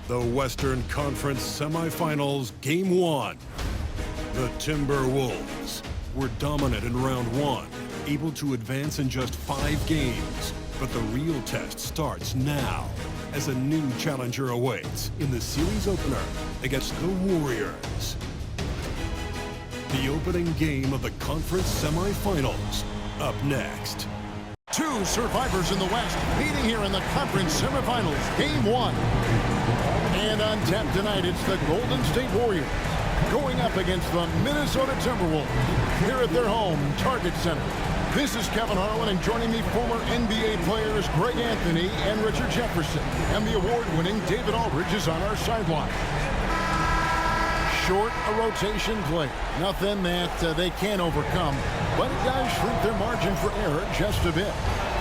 The Western Conference Semifinals, Game 1. The Timberwolves were dominant in round 1, able to advance in just 5 games. But the real test starts now, as a new challenger awaits in the series opener against the Warriors. The opening game of the conference semifinals, up next. Two survivors in the West meeting here in the conference semifinals, Game 1. And on tap tonight, it's the Golden State Warriors going up against the Minnesota Timberwolves here at their home, Target Center. This is Kevin Harlan, and joining me, former NBA players Greg Anthony and Richard Jefferson. And the award-winning David Aldridge is on our sideline. Short a rotation play. Nothing that they can't overcome, but it does shrink their margin for error just a bit.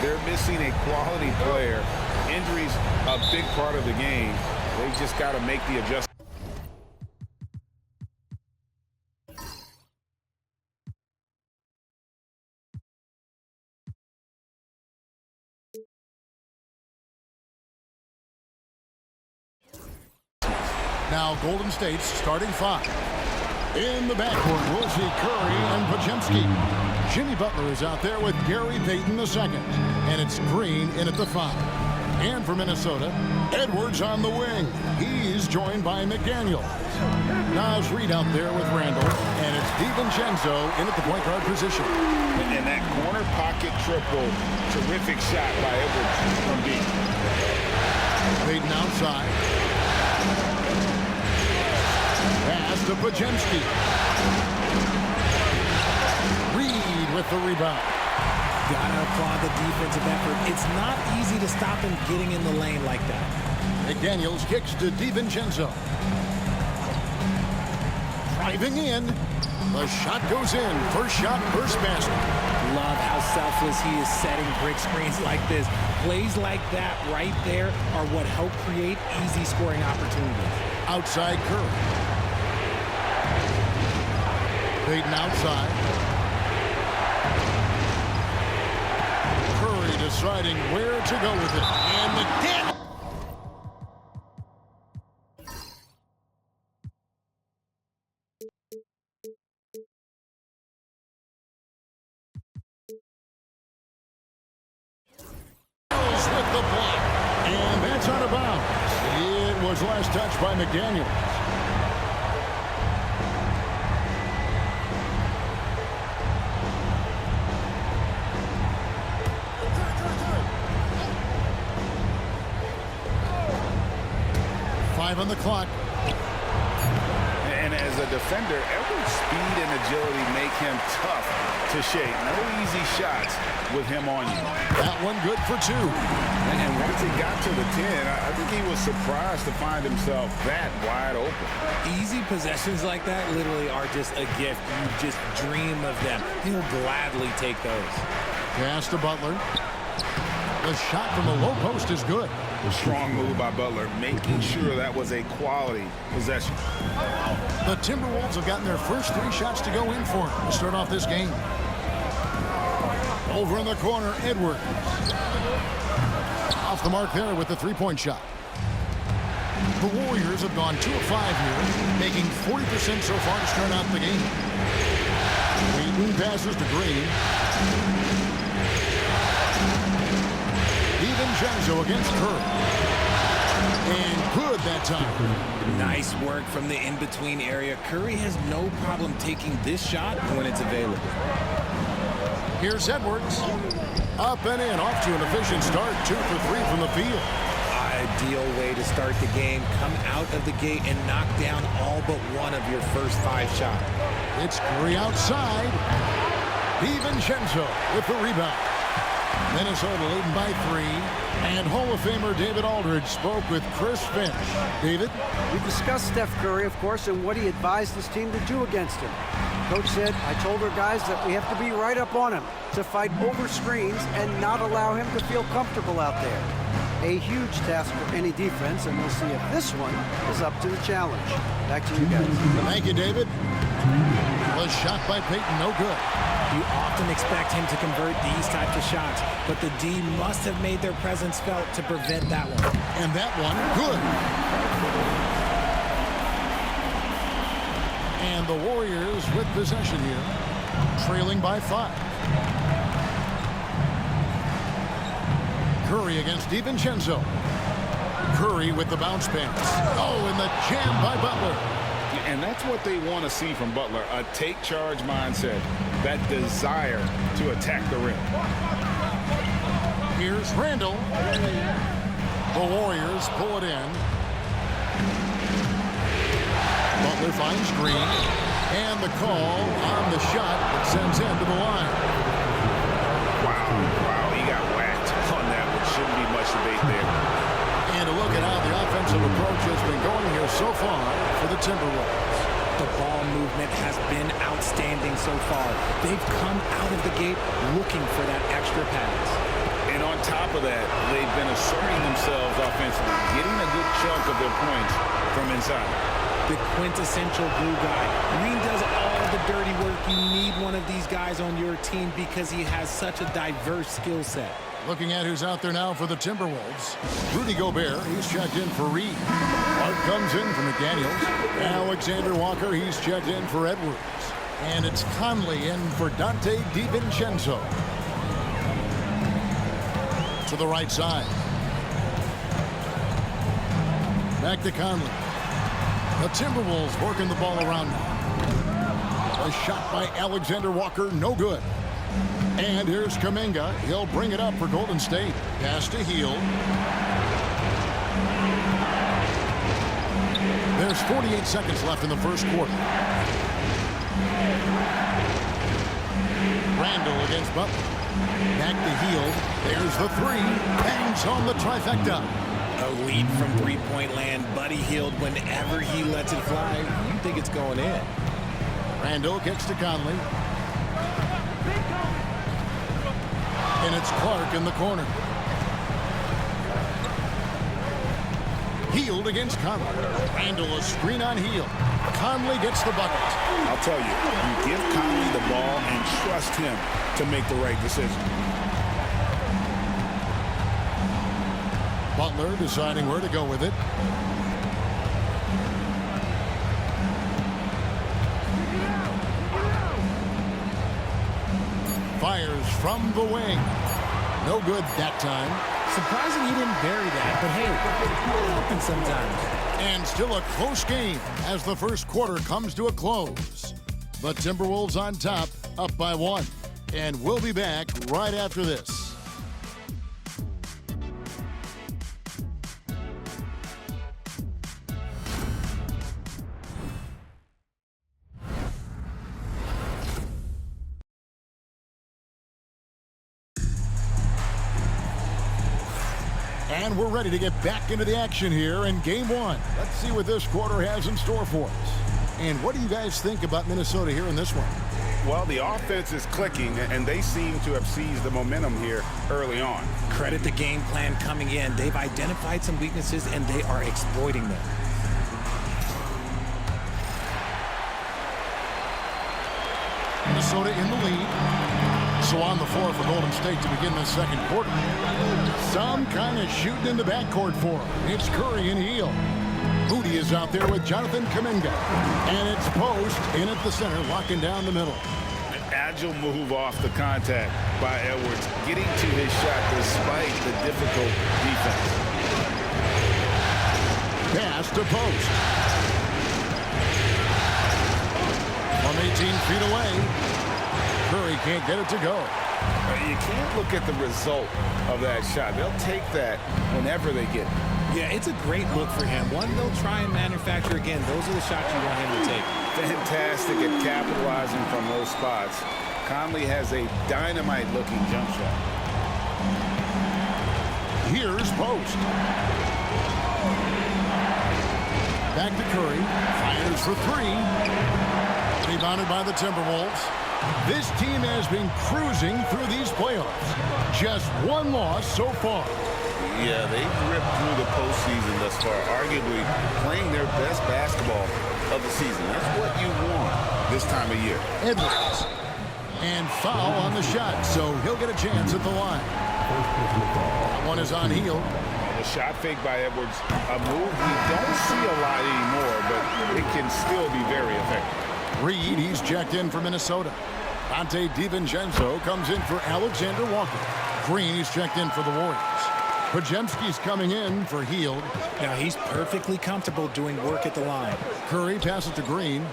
They're missing a quality player. Injuries a big part of the game. They just got to make the adjustment. Now Golden State's starting 5. In the backcourt, we'll see Curry and Podziemski. Jimmy Butler is out there with Gary Payton II. And it's Green in at the 5. And for Minnesota, Edwards on the wing. He's joined by McDaniel. Nas Reed out there with Randall. And it's DiVincenzo in at the point guard position. And that corner pocket triple, terrific shot by Edwards from deep. Payton outside. Pass to Podziemski. Reed with the rebound. Gotta applaud the defensive effort. It's not easy to stop him getting in the lane like that. McDaniels kicks to DiVincenzo. Driving in. The shot goes in. First shot, first basket. Love how selfless he is setting brick screens like this. Plays like that right there are what help create easy scoring opportunities. Outside Curry. Payton outside. Curry deciding where to go with it. And McDaniel. With the block. And that's out of bounds. It was last touched by McDaniel. On the clock. And as a defender, every speed and agility make him tough to shake. No easy shots with him on you. That one good for 2. And once he got to the 10, I think he was surprised to find himself that wide open. Easy possessions like that literally are just a gift. You just dream of them. He'll gladly take those. Pass to Butler. The shot from the low post is good. A strong move by Butler, making sure that was a quality possession. The Timberwolves have gotten their first 3 shots to go in for him to start off this game. Over in the corner, Edwards. Off the mark there with the 3-point shot. The Warriors have gone 2 of 5 here, making 40% so far to start out the game. Wheaton passes to Green. DiVincenzo against Curry. And good that time. Nice work from the in-between area. Curry has no problem taking this shot when it's available. Here's Edwards. Up and in, off to an efficient start. 2 for 3 from the field. Ideal way to start the game. Come out of the gate and knock down all but one of your first 5 shots. It's Curry outside. DiVincenzo with the rebound. Minnesota leading by 3. And Hall of Famer David Aldridge spoke with Chris Finch. David? We discussed Steph Curry, of course, and what he advised his team to do against him. Coach said, I told our guys that we have to be right up on him, to fight over screens and not allow him to feel comfortable out there. A huge task for any defense, and we'll see if this one is up to the challenge. Back to you guys. Thank you, David. The shot by Payton, no good. You often expect him to convert these types of shots, but the D must have made their presence felt to prevent that one. And that one, good. And the Warriors with possession here, trailing by 5. Curry against DiVincenzo. Curry with the bounce pass. Oh, and the jam by Butler. And that's what they want to see from Butler, a take-charge mindset, that desire to attack the rim. Here's Randall. The Warriors pull it in. Butler finds Green. And the call on the shot that sends him to the line. Wow, he got whacked on that one. Shouldn't be much debate there. And a look at how the offensive approach has been going here so far for the Timberwolves. The ball movement has been outstanding so far. They've come out of the gate looking for that extra pass. And on top of that, they've been asserting themselves offensively, getting a good chunk of their points from inside. The quintessential glue guy. Green does all the dirty work. You need one of these guys on your team because he has such a diverse skill set. Looking at who's out there now for the Timberwolves. Rudy Gobert, he's checked in for Reed. Art comes in for McDaniels. Alexander Walker, he's checked in for Edwards. And it's Conley in for Dante DiVincenzo. To the right side. Back to Conley. The Timberwolves working the ball around now. A shot by Alexander Walker, no good. And here's Kuminga. He'll bring it up for Golden State. Pass to Hield. There's 48 seconds left in the first quarter. Randall against Butler. Back to Hield. There's the three. Bangs on the trifecta. A lead from three-point land. Buddy Hield, whenever he lets it fly, you think it's going in. Randall gets to Conley. And it's Clark in the corner. Hield against Conley. Randall a screen on Hield. Conley gets the bucket. I'll tell you, you give Conley the ball and trust him to make the right decision. Butler deciding where to go with it. Fires from the wing. No good that time. Surprising he didn't bury that, but hey, it happens sometimes. And still a close game as the first quarter comes to a close. The Timberwolves on top, up by 1. And we'll be back right after this. And we're ready to get back into the action here in Game 1. Let's see what this quarter has in store for us. And what do you guys think about Minnesota here in this one? Well, the offense is clicking, and they seem to have seized the momentum here early on. Credit the game plan coming in. They've identified some weaknesses, and they are exploiting them. Minnesota in the lead. So on the floor for Golden State to begin the second quarter. Some kind of shooting in the backcourt for him. It's Curry and Hield. Moody is out there with Jonathan Kuminga. And it's Post in at the center, locking down the middle. An agile move off the contact by Edwards, getting to his shot despite the difficult defense. Pass to Post. From 18 feet away. Curry can't get it to go. You can't look at the result of that shot. They'll take that whenever they get it. Yeah, it's a great look for him. One they'll try and manufacture again. Those are the shots you want him to take. Fantastic at capitalizing from those spots. Conley has a dynamite-looking jump shot. Here's Post. Back to Curry. Fires for 3. Rebounded by the Timberwolves. This team has been cruising through these playoffs. Just one loss so far. Yeah, they've ripped through the postseason thus far, arguably playing their best basketball of the season. That's what you want this time of year. Edwards. And foul on the shot, so he'll get a chance at the line. That one is on heel. The shot fake by Edwards, a move we don't see a lot anymore, but it can still be very effective. Reed, he's checked in for Minnesota. Dante DiVincenzo comes in for Alexander Walker. Green, he's checked in for the Warriors. Podziemski's coming in for Hield. Now he's perfectly comfortable doing work at the line. Curry passes to Green.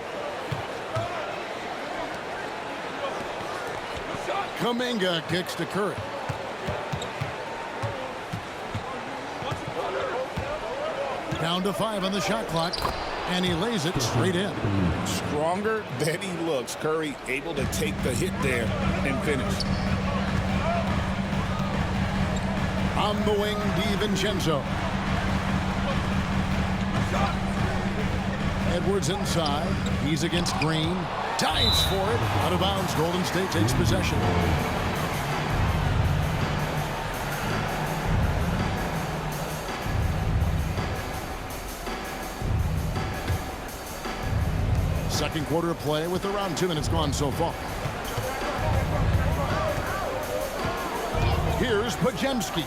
Kuminga kicks to Curry. Down to 5 on the shot clock, and he lays it straight in. Stronger than he looks. Curry able to take the hit there and finish. On the wing, DiVincenzo. Edwards inside. He's against Green. Dives for it. Out of bounds. Golden State takes possession. Second quarter of play with around 2 minutes gone so far. Here's Podziemski,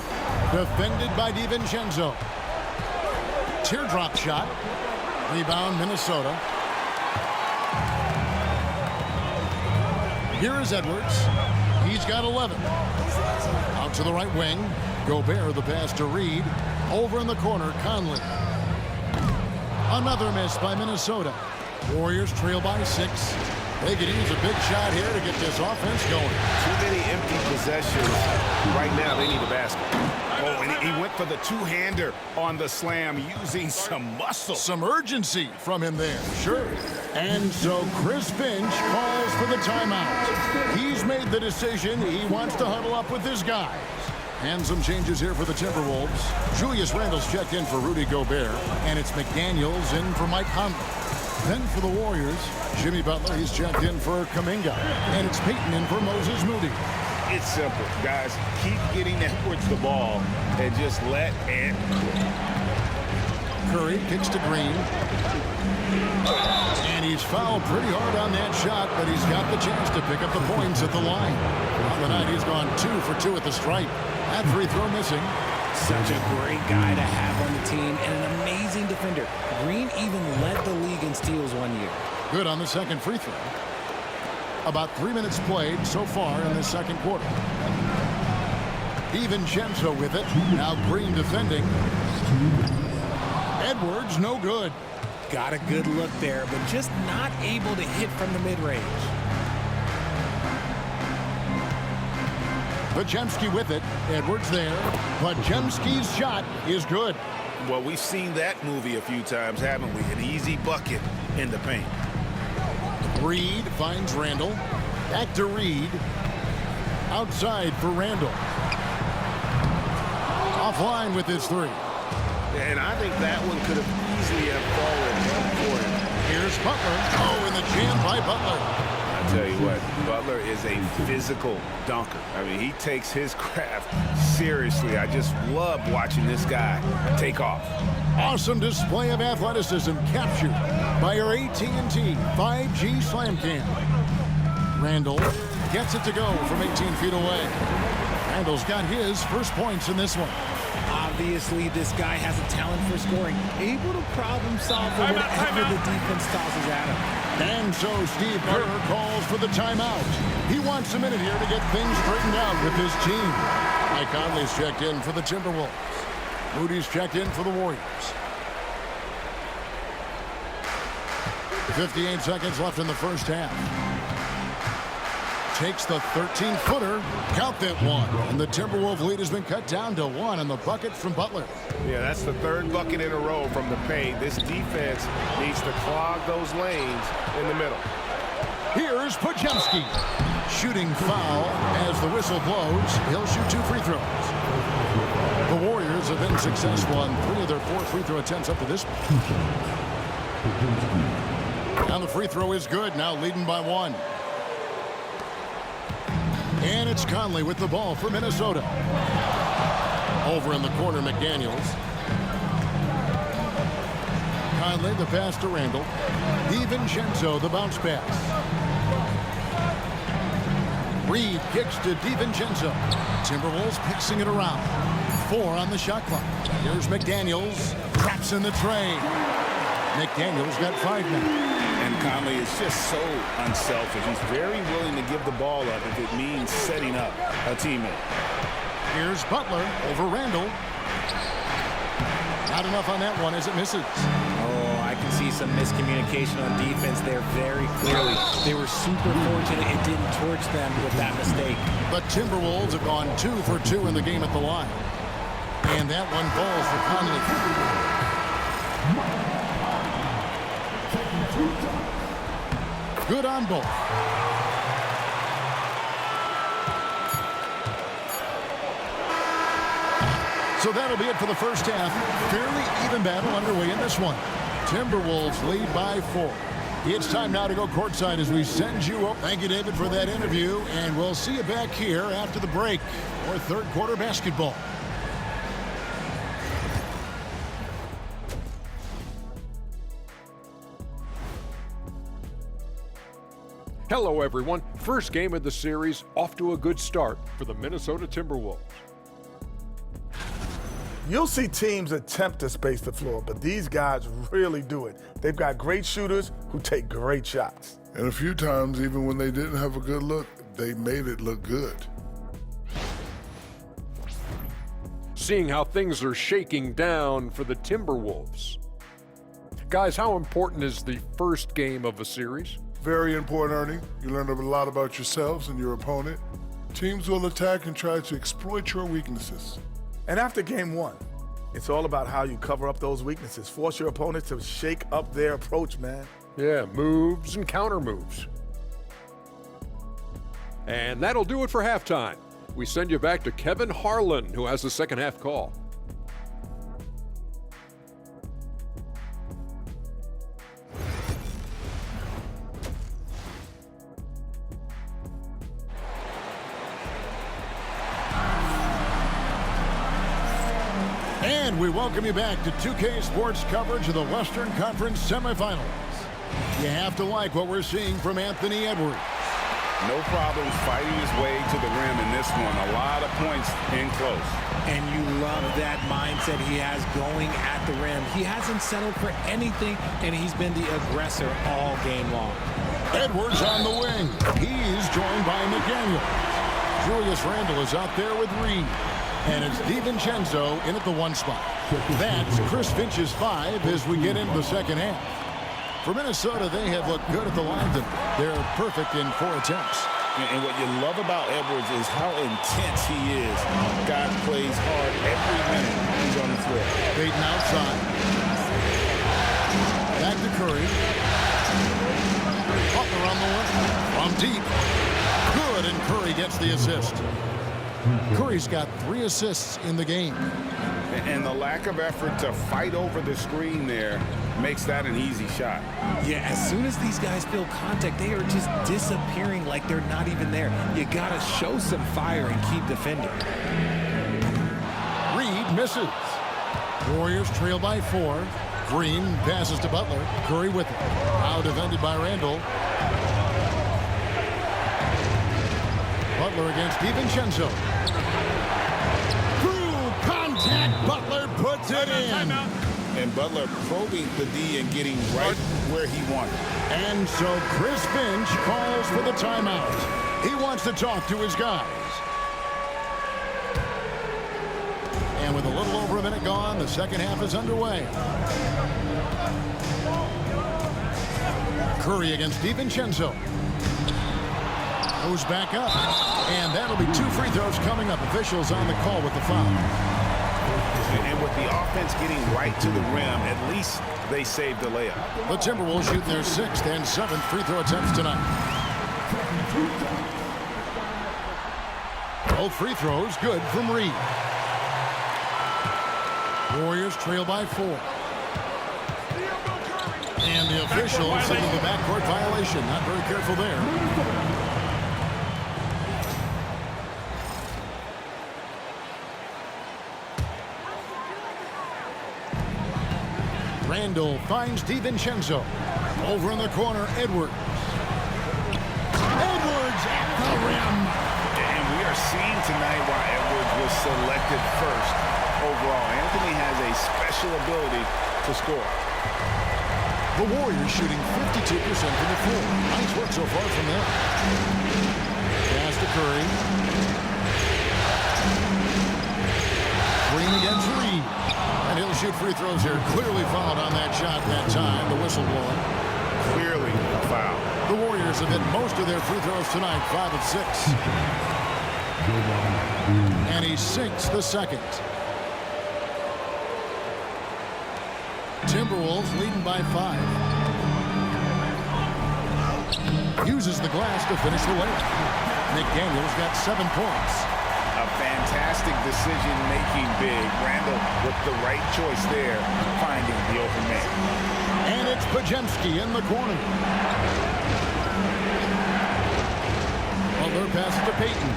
defended by DiVincenzo. Teardrop shot. Rebound, Minnesota. Here is Edwards. He's got 11. Out to the right wing. Gobert, the pass to Reed. Over in the corner, Conley. Another miss by Minnesota. Warriors trail by 6. They could use a big shot here to get this offense going. Too many empty possessions. Right now, they need a basket. Oh, and he went for the two-hander on the slam, using some muscle. Some urgency from him there, sure. And so Chris Finch calls for the timeout. He's made the decision. He wants to huddle up with his guys. And some changes here for the Timberwolves. Julius Randle's checked in for Rudy Gobert, and it's McDaniels in for Mike Conley. Then for the Warriors, Jimmy Butler, he's checked in for Kuminga. And it's Peyton in for Moses Moody. It's simple, guys. Keep getting Edwards the ball and just let it Curry kicks to Green. And he's fouled pretty hard on that shot, but he's got the chance to pick up the points at the line. On the night, he's gone 2 for 2 at the stripe. That free throw missing. Such a great guy to have on the team and an amazing defender. Green even led the league in steals one year. Good on the second free throw. About 3 minutes played so far in the second quarter. DiVincenzo with it. Now Green defending. Edwards, no good. Got a good look there, but just not able to hit from the mid-range. Podziemski with it. Edwards there. Podziemski's shot is good. Well, we've seen that movie a few times, haven't we? An easy bucket in the paint. Reed finds Randle. Back to Reed. Outside for Randle. Offline with his 3. And I think that one could have easily have fallen for him. Here's Butler. Oh, and the jam by Butler. I tell you what, Butler is a physical dunker. I mean, he takes his craft seriously. I just love watching this guy take off. Awesome display of athleticism captured by our AT&T 5G Slam Cam. Randle gets it to go from 18 feet away. Randle's got his first points in this one. Obviously, this guy has a talent for scoring, able to problem solve for whatever the defense tosses at him. And so Steve Kerr calls for the timeout. He wants a minute here to get things straightened out with his team. Mike Conley's checked in for the Timberwolves. Moody's checked in for the Warriors. 58 seconds left in the first half. Takes the 13-footer. Count that one. And the Timberwolves lead has been cut down to 1 on the bucket from Butler. Yeah, that's the 3rd bucket in a row from the paint. This defense needs to clog those lanes in the middle. Here's Podziemski. Shooting foul as the whistle blows. He'll shoot 2 free throws. The Warriors have been successful on 3 of their 4 free throw attempts up to this point. Now the free throw is good. Now leading by 1. And it's Conley with the ball for Minnesota. Over in the corner, McDaniels. Conley, the pass to Randle. DiVincenzo, the bounce pass. Reed kicks to DiVincenzo. Timberwolves passing it around. 4 on the shot clock. Here's McDaniels. Traps in the tray. McDaniels got 5 now. And Conley is just so unselfish. He's very willing to give the ball up if it means setting up a teammate. Here's Butler over Randall. Not enough on that one as it misses. Oh, I can see some miscommunication on defense there very clearly. They were super fortunate it didn't torch them with that mistake. The Timberwolves have gone 2 for 2 in the game at the line. And that one falls for Conley. Good on both. So that'll be it for the first half. Fairly even battle underway in this one. Timberwolves lead by 4. It's time now to go courtside as we send you up. Thank you, David, for that interview. And we'll see you back here after the break for third quarter basketball. Hello, everyone. First game of the series, off to a good start for the Minnesota Timberwolves. You'll see teams attempt to space the floor, but these guys really do it. They've got great shooters who take great shots. And a few times, even when they didn't have a good look, they made it look good. Seeing how things are shaking down for the Timberwolves. Guys, how important is the first game of a series? Very important, Ernie. You learn a lot about yourselves and your opponent. Teams will attack and try to exploit your weaknesses. And after game 1, it's all about how you cover up those weaknesses. Force your opponent to shake up their approach, man. Yeah, moves and counter moves. And that'll do it for halftime. We send you back to Kevin Harlan, who has the second half call. And we welcome you back to 2K Sports coverage of the Western Conference semifinals. You have to like what we're seeing from Anthony Edwards. No problems fighting his way to the rim in this one. A lot of points in close. And you love that mindset he has going at the rim. He hasn't settled for anything, and he's been the aggressor all game long. Edwards on the wing. He's joined by McDaniels. Julius Randle is out there with Reed. And it's DiVincenzo in at the 1 spot. That's Chris Finch's 5 as we get into the second half. For Minnesota, they have looked good at the line. They're perfect in 4 attempts. And what you love about Edwards is how intense he is. God plays hard every minute he's on the floor. Payton outside. Back to Curry. Butler on the wing. From deep. Good, and Curry gets the assist. Curry's got 3 assists in the game. And the lack of effort to fight over the screen there makes that an easy shot. Yeah, as soon as these guys feel contact, they are just disappearing like they're not even there. You got to show some fire and keep defending. Reed misses. Warriors trail by 4. Green passes to Butler. Curry with it. Now defended by Randle. Butler against DiVincenzo. Through contact, Butler puts it in. And Butler probing the D and getting right where he wanted. And so Chris Finch calls for the timeout. He wants to talk to his guys. And with a little over a minute gone, the second half is underway. Curry against DiVincenzo. Goes back up. And that'll be 2 free throws coming up. Officials on the call with the foul. And with the offense getting right to the rim, at least they saved the layup. The Timberwolves shooting their 6th and 7th free throw attempts tonight. Both free throws good from Reed. Warriors trail by 4. And the officials saying the backcourt violation. Not very careful there. Randle finds DiVincenzo. Over in the corner, Edwards. Edwards at the rim. are seeing tonight why Edwards was selected first overall. Anthony has a special ability to score. The Warriors shooting 52% from the floor. Nice work so far from them. Pass to Curry. Green against Reed. And he'll shoot free throws here. Clearly fouled on that shot that time. The whistle blowing. Clearly a foul. The Warriors have hit most of their free throws tonight, 5 of 6. And he sinks the second. Timberwolves leading by 5. Uses the glass to finish the layup. McDaniels got 7 points. A fantastic decision-making big. Randall with the right choice there, finding the open man. And it's Podziemski in the corner. Butler passes to Payton.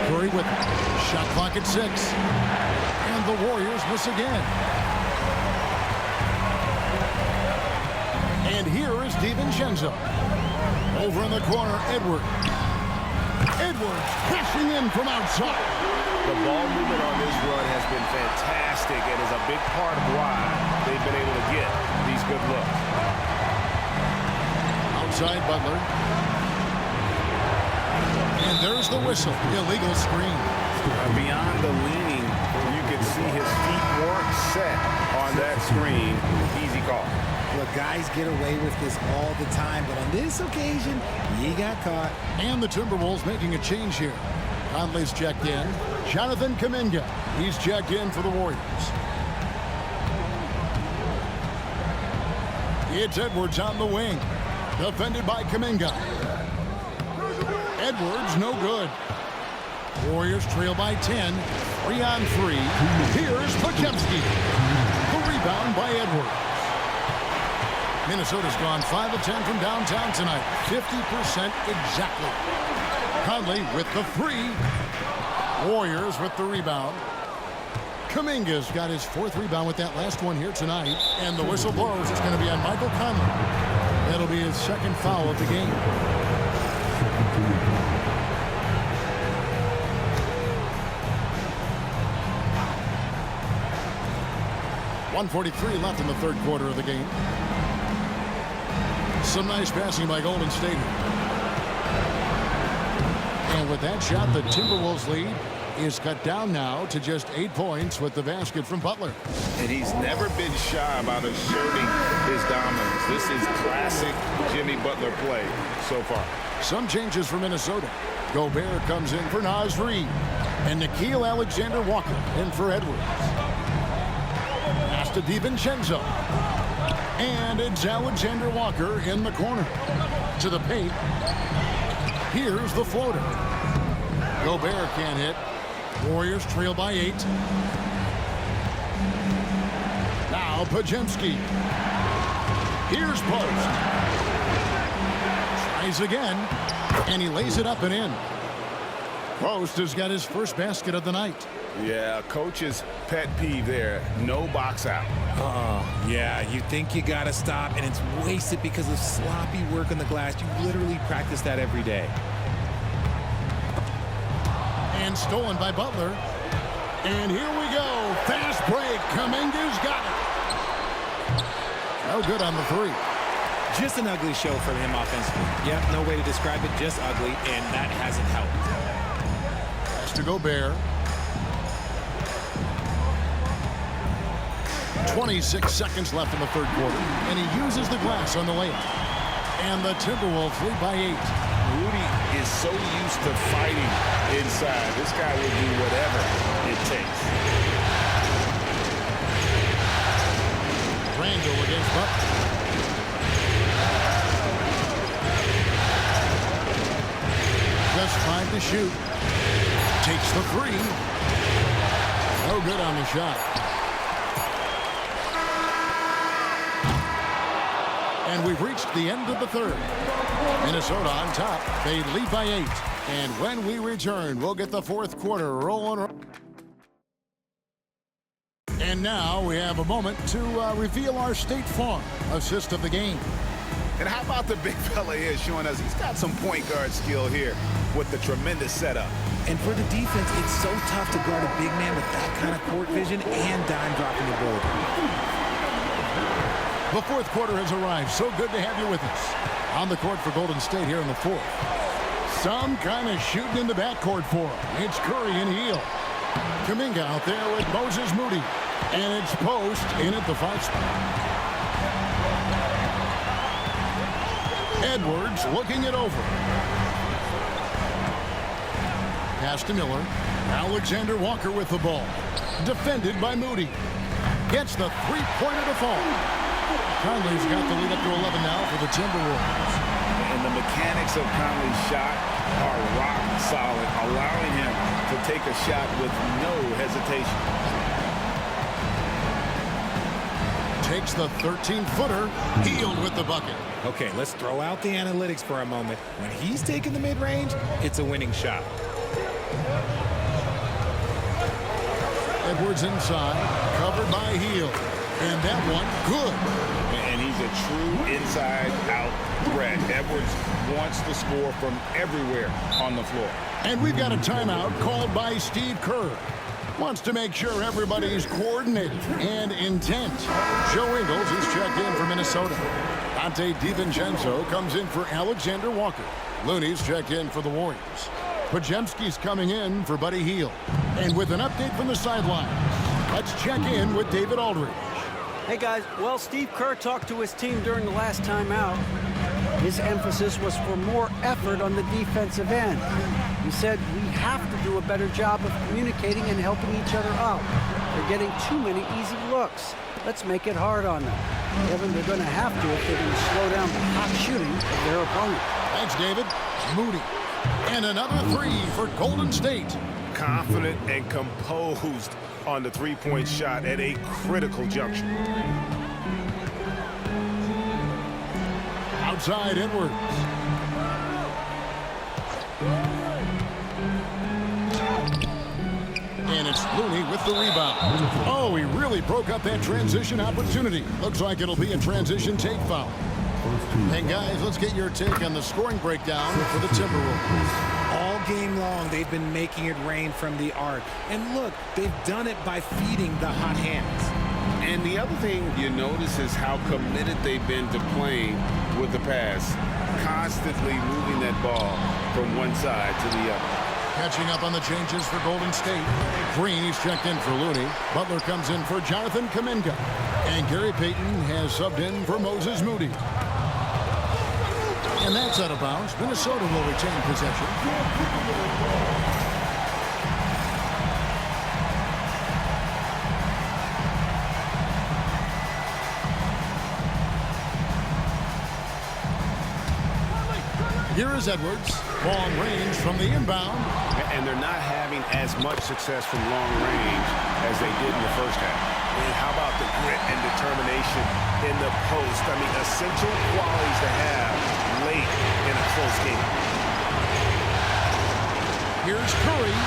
Curry with it. Shot clock at 6. And the Warriors miss again. And here is DiVincenzo. Over in the corner, Edwards. Edwards passing in from outside. The ball movement on this run has been fantastic and is a big part of why they've been able to get these good looks. Outside Butler. And there's the whistle. Illegal screen. Beyond the leaning, you can see his feet weren't set on that screen. Easy call. Look, guys get away with this all the time, but on this occasion, he got caught. And the Timberwolves making a change here. Conley's checked in. Jonathan Kuminga. He's checked in for the Warriors. It's Edwards on the wing. Defended by Kuminga. Edwards, no good. Warriors trail by 10. 3 on 3. Here's Podziemski. The rebound by Edwards. Minnesota's gone 5 of 10 from downtown tonight. 50% exactly. Conley with the 3. Warriors with the rebound. Kuminga's got his 4th rebound with that last one here tonight. And the whistle blows. It's going to be on Michael Conley. That'll be his 2nd foul of the game. .143 left in the 3rd quarter of the game. Some nice passing by Golden State. And with that shot, the Timberwolves lead is cut down now to just 8 points with the basket from Butler. And he's never been shy about asserting his dominance. This is classic Jimmy Butler play so far. Some changes for Minnesota. Gobert comes in for Naz Reid. And Nickeil Alexander-Walker in for Edwards. Pass to DiVincenzo. And it's Alexander-Walker in the corner. To the paint. Here's the floater. Gobert can't hit. Warriors trail by 8. Now Podziemski. Here's Post. Tries again. And he lays it up and in. Post has got his first basket of the night. Yeah, coach's pet peeve there. No box out. Yeah, you think you got to stop, and it's wasted because of sloppy work on the glass. You literally practice that every day. And stolen by Butler. And here we go. Fast break. Kuminga's got it. No good on the 3. Just an ugly show from him offensively. Yep, no way to describe it, just ugly, and that hasn't helped. Pass to Gobert. 26 seconds left in the 3rd quarter. And he uses the glass on the layup. And the Timberwolves lead by 8. Rudy is so used to fighting inside. This guy will do whatever it takes. Randall against Butler. Just 5 to shoot. Takes the 3. No good on the shot. And we've reached the end of the 3rd. Minnesota on top. They lead by 8. And when we return, we'll get the 4th quarter rolling. And now we have a moment to reveal our State Farm assist of the game. And how about the big fella here showing us he's got some point guard skill here with the tremendous setup. And for the defense, it's so tough to guard a big man with that kind of court vision and dime dropping ability. The fourth quarter has arrived. So good to have you with us. On the court for Golden State here in the fourth. Some kind of shooting in the backcourt for him. It's Curry and Hield. Kuminga out there with Moses Moody. And it's Post in at the 5 spot. Edwards looking it over. Pass to Miller. Alexander Walker with the ball. Defended by Moody. Gets the three-pointer to fall. Conley's got the lead up to 11 now for the Timberwolves. And the mechanics of Conley's shot are rock solid, allowing him to take a shot with no hesitation. Takes the 13-footer. Hield with the bucket. Okay, let's throw out the analytics for a moment. When he's taking the mid-range, it's a winning shot. Edwards inside, covered by Hield. And that one, good. And he's a true inside-out threat. Edwards wants to score from everywhere on the floor. And we've got a timeout called by Steve Kerr. Wants to make sure everybody's coordinated and intent. Joe Ingles is checked in for Minnesota. Dante DiVincenzo comes in for Alexander Walker. Looney's checked in for the Warriors. Podziemski's coming in for Buddy Hield. And with an update from the sidelines, let's check in with David Aldridge. Hey guys, well, Steve Kerr talked to his team during the last timeout. His emphasis was for more effort on the defensive end. He said we have to do a better job of communicating and helping each other out. They're getting too many easy looks. Let's make it hard on them. Evan, they're going to have to if they're going to slow down the hot shooting of their opponent. Thanks, David. Moody. And another three for Golden State. Confident and composed on the three-point shot at a critical juncture. Outside Edwards. And it's Looney with the rebound. Oh, he really broke up that transition opportunity. Looks like it'll be a transition take foul. And guys, let's get your take on the scoring breakdown for the Timberwolves. All game long, they've been making it rain from the arc. And look, they've done it by feeding the hot hands. And the other thing you notice is how committed they've been to playing with the pass, constantly moving that ball from one side to the other. Catching up on the changes for Golden State. Green, he's checked in for Looney. Butler comes in for Jonathan Kuminga. And Gary Payton has subbed in for Moses Moody. And that's out of bounds. Minnesota will retain possession. Here is Edwards. Long range from the inbound. And they're not having as much success from long range as they did in the first half. And how about the grit and determination in the post? I mean, essential qualities to have late in a close game. Here's Curry.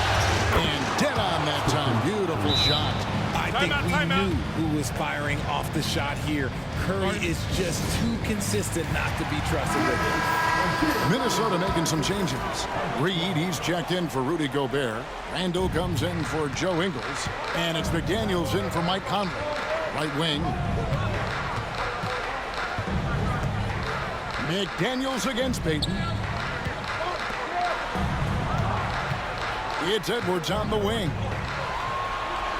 And dead on that time. Beautiful shot. I think we knew who was firing off the shot here. Curry is just too consistent not to be trusted with it. Minnesota making some changes. Reed, he's checked in for Rudy Gobert. Randall comes in for Joe Ingles. And it's McDaniels in for Mike Conley. Right wing. McDaniels against Payton. It's Edwards on the wing.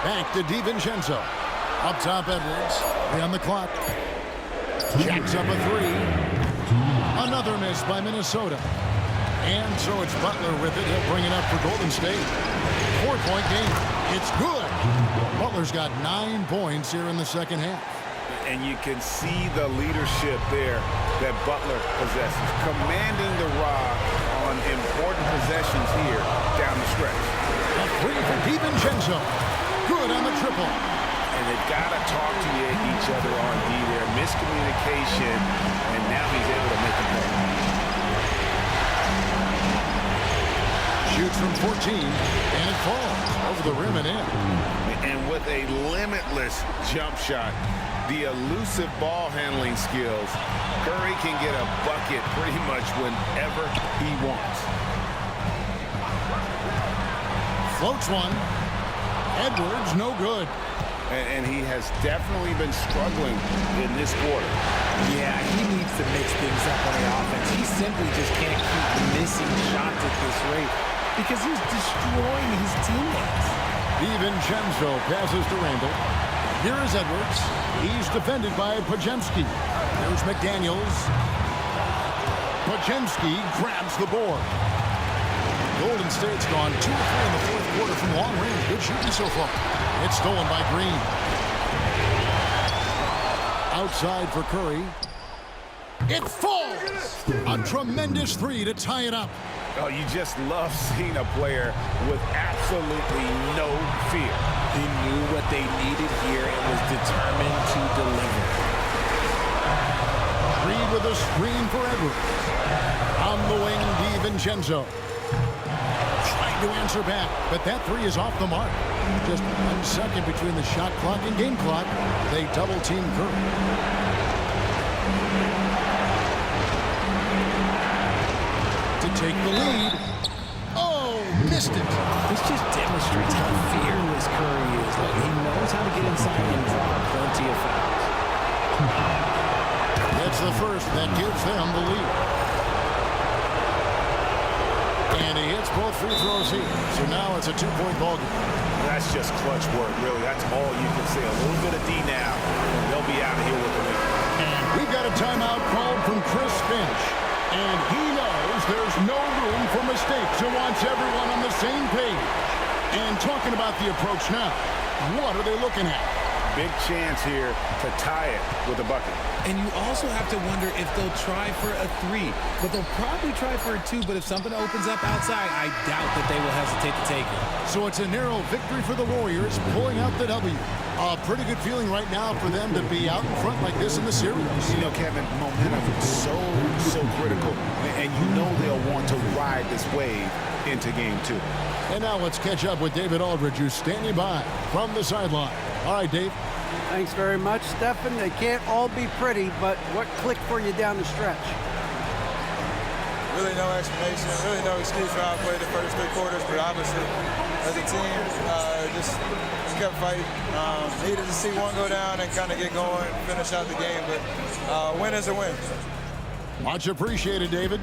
Back to DiVincenzo. Up top, Edwards. On the clock. Jacks up a three. Another miss by Minnesota. And so it's Butler with it. He'll bring it up for Golden State. 4-point game. It's good. Butler's got 9 points here in the second half. And you can see the leadership there that Butler possesses, commanding the rock on important possessions here down the stretch. A three for DiVincenzo. Good on the triple. And they've got to talk to each other on D there. Miscommunication, and now he's able to make a play. Shoots from 14, and it falls over the rim and in. And with a limitless jump shot, the elusive ball handling skills, Curry can get a bucket pretty much whenever he wants. Floats one. Edwards, no good. And he has definitely been struggling in this quarter. Yeah, he needs to mix things up on the offense. He simply just can't keep missing shots at this rate because he's destroying his teammates. DiVincenzo passes to Randall. Here is Edwards. He's defended by Podziemski. There's McDaniels. Podziemski grabs the board. Golden State's gone 2 of 3 in the fourth quarter from long range. Good shooting so far. It's stolen by Green. Outside for Curry. It falls! A tremendous three to tie it up. Oh, you just love seeing a player with absolutely no fear. He knew what they needed here and was determined to deliver. Reed with a screen for Edwards. On the wing, DiVincenzo. Trying to answer back, but that three is off the mark. Just 1 second between the shot clock and game clock. They double-team Curry. To take the lead. Oh, missed it. This just demonstrates how fearless Curry is. Like, he knows how to get inside and draw plenty of fouls. That's the first that gives them the lead. And he hits both free throws here. So now it's a 2-point ball game. That's just clutch work, really. That's all you can say. A little bit of D now, and they'll be out of here with the lead. We've got a timeout called from Chris Finch. And he knows there's no room for mistakes and wants everyone on the same page. And talking about the approach now, what are they looking at? Big chance here to tie it with a bucket. And you also have to wonder if they'll try for a 3. But they'll probably try for a 2. But if something opens up outside, I doubt that they will hesitate to take it. So it's a narrow victory for the Warriors, pulling out the W. A pretty good feeling right now for them to be out in front like this in the series. You know, Kevin, momentum is so critical. And you know they'll want to ride this wave into game 2. And now let's catch up with David Aldridge, who's standing by from the sideline. All right, Dave. Thanks very much, Stephen. They can't all be pretty, but what clicked for you down the stretch? Really no explanation, really no excuse for how I played the first 3 quarters, but obviously, as a team, just kept fighting. Needed to see one go down and kind of get going, finish out the game, but win is a win. Much appreciated, David.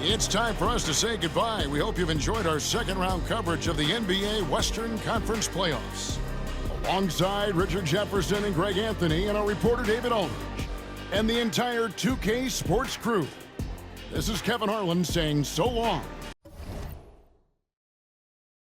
It's time for us to say goodbye. We hope you've enjoyed our second-round coverage of the NBA Western Conference Playoffs. Alongside Richard Jefferson and Greg Anthony and our reporter David Aldridge and the entire 2K Sports crew. This is Kevin Harlan saying so long